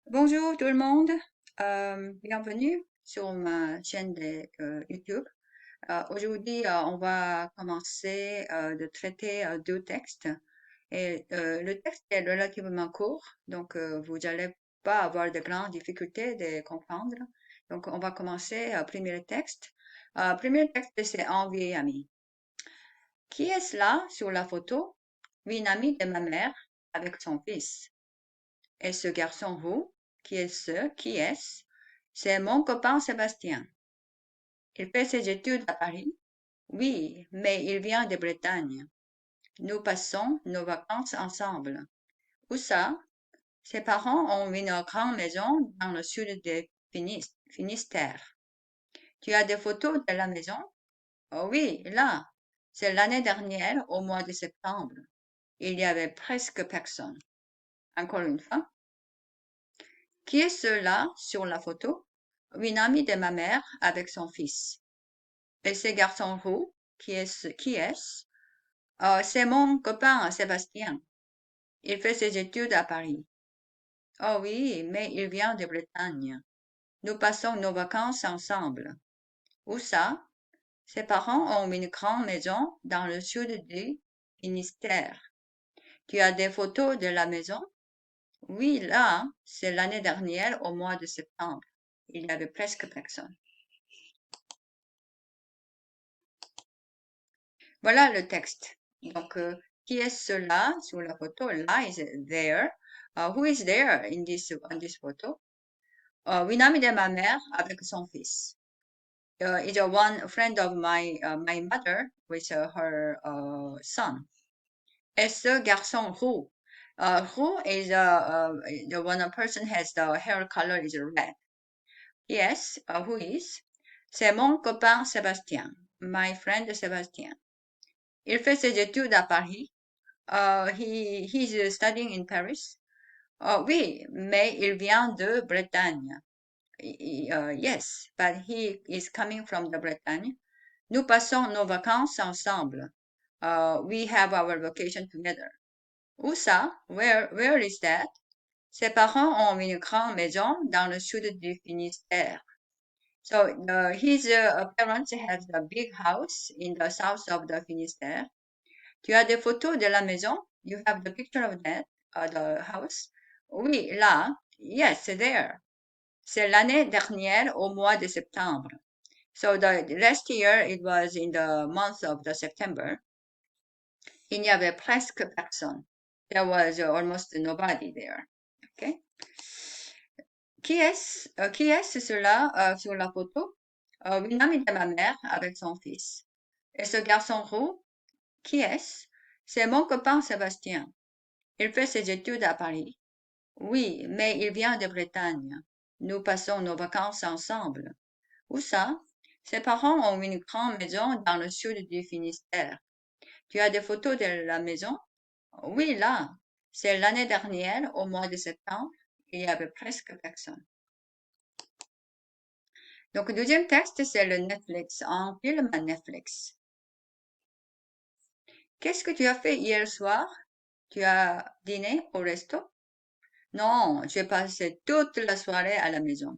Bonjour tout le monde. Bienvenue sur ma chaîne de YouTube. Aujourd'hui, on va commencer de traiter deux textes. Et le texte est relativement court, donc vous n'allez pas avoir de grandes difficultés de comprendre. Donc, on va commencer premier texte. Premier texte, c'est un vieil ami. Qui est-ce là sur la photo? Oui, une amie de ma mère avec son fils. Et ce garçon roux, qui est ce? Qui est-ce? C'est mon copain Sébastien. Il fait ses études à Paris. Oui, mais il vient de Bretagne. Nous passons nos vacances ensemble. Où ça? Ses parents ont une grande maison dans le sud de Finistère. Tu as des photos de la maison? Oh oui, là. C'est l'année dernière, au mois de septembre. Il y avait presque personne. Encore une fois. Qui est cela sur la photo? Une amie de ma mère avec son fils. Et ce garçon roux, qui est-ce? C'est mon copain Sébastien. Il fait ses études à Paris. Oh oui, mais il vient de Bretagne. Nous passons nos vacances ensemble. Où ça? Ses parents ont une grande maison dans le sud du Finistère. Tu as des photos de la maison? Oui, là, c'est l'année dernière au mois de septembre. Il y avait presque personne. Voilà le texte. Donc, qui est cela sur la photo? Là is there. Who is there on this photo? Une amie de ma mère avec son fils. Is a one friend of my mother with her son. Et ce garçon roux. Roux is the one a person has the hair color is red. Yes, who is? C'est mon copain Sébastien. My friend Sébastien. Il fait ses études à Paris. He's studying in Paris. Oui, mais il vient de Bretagne. Yes, but he is coming from the Bretagne. Nous passons nos vacances ensemble. We have our vacation together. Où ça? Where is that? Ses parents ont une grande maison dans le sud du Finistère. So his parents have a big house in the south of the Finistère. Tu as des photos de la maison? You have the picture of that, the house? Oui, là. Yes, there. C'est l'année dernière au mois de septembre. So the last year it was in the month of the September. Il n'y avait presque personne. There was almost nobody there. Okay. Qui est cela sur la photo? Une amie de ma mère avec son fils. Et ce garçon roux, qui est-ce? C'est mon copain Sébastien. Il fait ses études à Paris. Oui, mais il vient de Bretagne. Nous passons nos vacances ensemble. Où ça? Ses parents ont une grande maison dans le sud du Finistère. Tu as des photos de la maison? Oui, là. C'est l'année dernière, au mois de septembre. Il y avait presque personne. Donc, le deuxième texte, c'est le Netflix, un film à Netflix. Qu'est-ce que tu as fait hier soir? Tu as dîné au resto? Non, j'ai passé toute la soirée à la maison.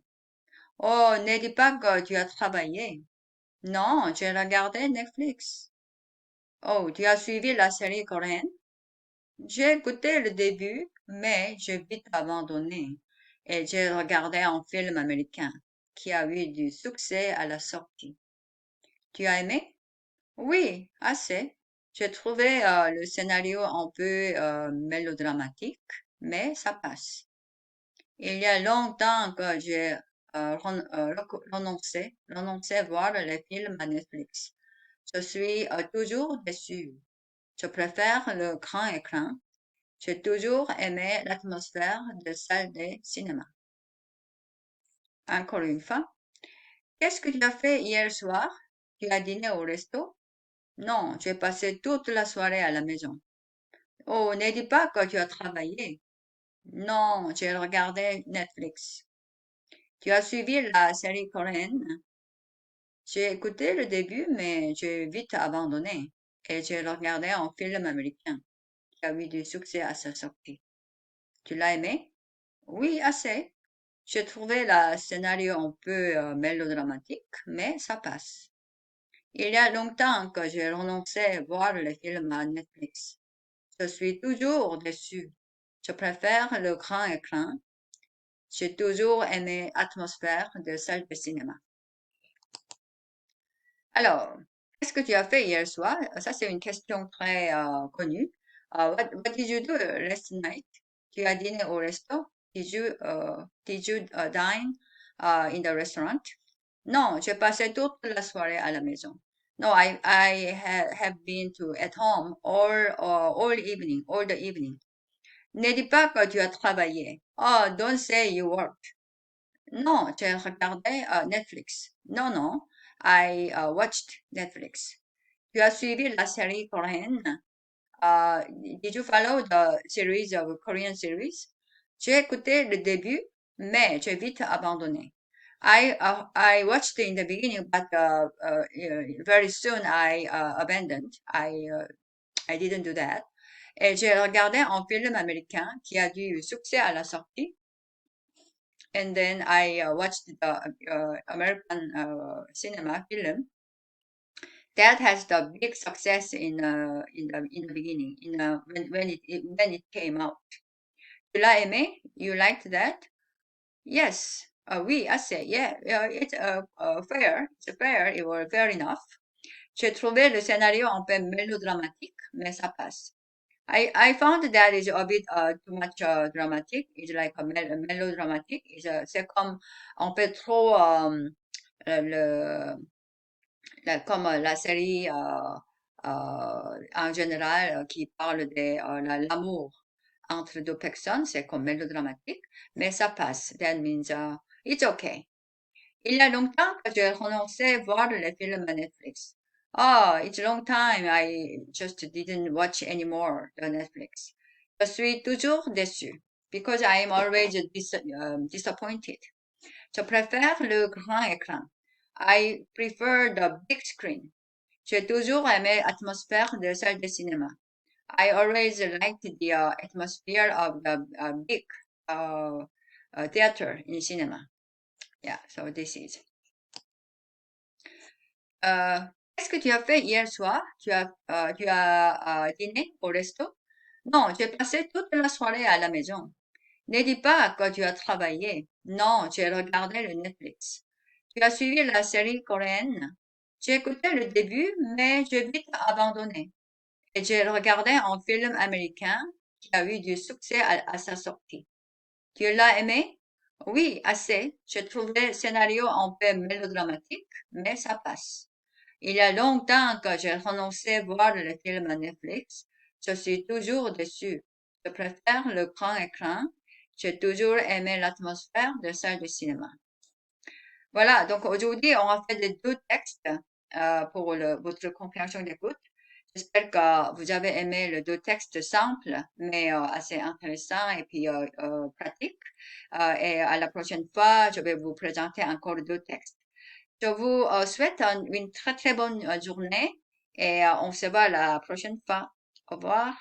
Oh, ne dis pas que tu as travaillé. Non, j'ai regardé Netflix. Oh, tu as suivi la série coréenne? J'ai écouté le début, mais j'ai vite abandonné. Et j'ai regardé un film américain qui a eu du succès à la sortie. Tu as aimé? Oui, assez. J'ai trouvé le scénario un peu mélodramatique, mais ça passe. Il y a longtemps que j'ai renoncé voir les films à Netflix. Je suis toujours déçue. Je préfère le grand écran. J'ai toujours aimé l'atmosphère de salle de cinéma. Encore une fois, qu'est-ce que tu as fait hier soir? Tu as dîné au resto? Non, j'ai passé toute la soirée à la maison. Oh, ne dis pas que tu as travaillé. Non, j'ai regardé Netflix. Tu as suivi la série coréenne? J'ai écouté le début, mais j'ai vite abandonné. Et j'ai regardé un film américain qui a eu du succès à sa sortie. Tu l'as aimé? Oui, assez. J'ai trouvé le scénario un peu mélodramatique, mais ça passe. Il y a longtemps que j'ai renoncé à voir les films à Netflix. Je suis toujours déçue. Je préfère le grand écran. J'ai toujours aimé l'atmosphère de salle de cinéma. Alors, qu'est-ce que tu as fait hier soir? Ça, c'est une question très connue. What did you do last night? Tu as dîné au resto? Did you dine in the restaurant? Non, j'ai passé toute la soirée à la maison. No, have been to at home all the evening. Ne dis pas que tu as travaillé. Oh, don't say you worked. Non, j'ai regardé Netflix. Non, non, I watched Netflix. Tu as suivi la série coréenne? Did you follow the series of Korean series? J'ai écouté le début, mais j'ai vite abandonné. I watched in the beginning, but very soon I abandoned. I didn't do that. Et j'ai regardé un film américain qui a du succès à la sortie. And then I watched the American cinema film that has the big success in the beginning, when it came out. Tu l'as aimé? You liked that? Yes. Oui, assez. Yeah, it's fair. It's fair. It was fair enough. J'ai trouvé le scénario un peu mélodramatique, mais ça passe. I found that is a bit too much dramatic. It's like a melodramatic. C'est comme un peu trop le, comme la série en général qui parle de l'amour entre deux personnes. C'est comme mélodramatique, mais ça passe. That means it's okay. Il y a longtemps que j'ai renoncé à voir les films à Netflix. Oh, it's a long time. I just didn't watch anymore the Netflix. Je suis toujours déçue because I am always disappointed. Je préfère le grand écran. I prefer the big screen. J'ai toujours aimé l'atmosphère de salle de cinéma. I always liked the atmosphere of the big uh, theater in cinema. Yeah, so this is. Euh, Qu'est-ce que tu as fait hier soir? Tu as dîné au resto? Non, j'ai passé toute la soirée à la maison. Ne dis pas que tu as travaillé. Non, j'ai regardé le Netflix. Tu as suivi la série coréenne? J'ai écouté le début, mais j'ai vite abandonné. Et j'ai regardé un film américain qui a eu du succès à sa sortie. Tu l'as aimé? Oui, assez. J'ai trouvé le scénario un peu mélodramatique, mais ça passe. Il y a longtemps que j'ai renoncé à voir les films à Netflix. Je suis toujours déçue. Je préfère le grand écran. J'ai toujours aimé l'atmosphère de salle de cinéma. Voilà, donc aujourd'hui, on a fait les deux textes pour votre compréhension d'écoute. J'espère que vous avez aimé les deux textes simples, mais assez intéressants et puis pratiques. Et à la prochaine fois, je vais vous présenter encore deux textes. Je vous souhaite une très très bonne journée et on se voit la prochaine fois. Au revoir.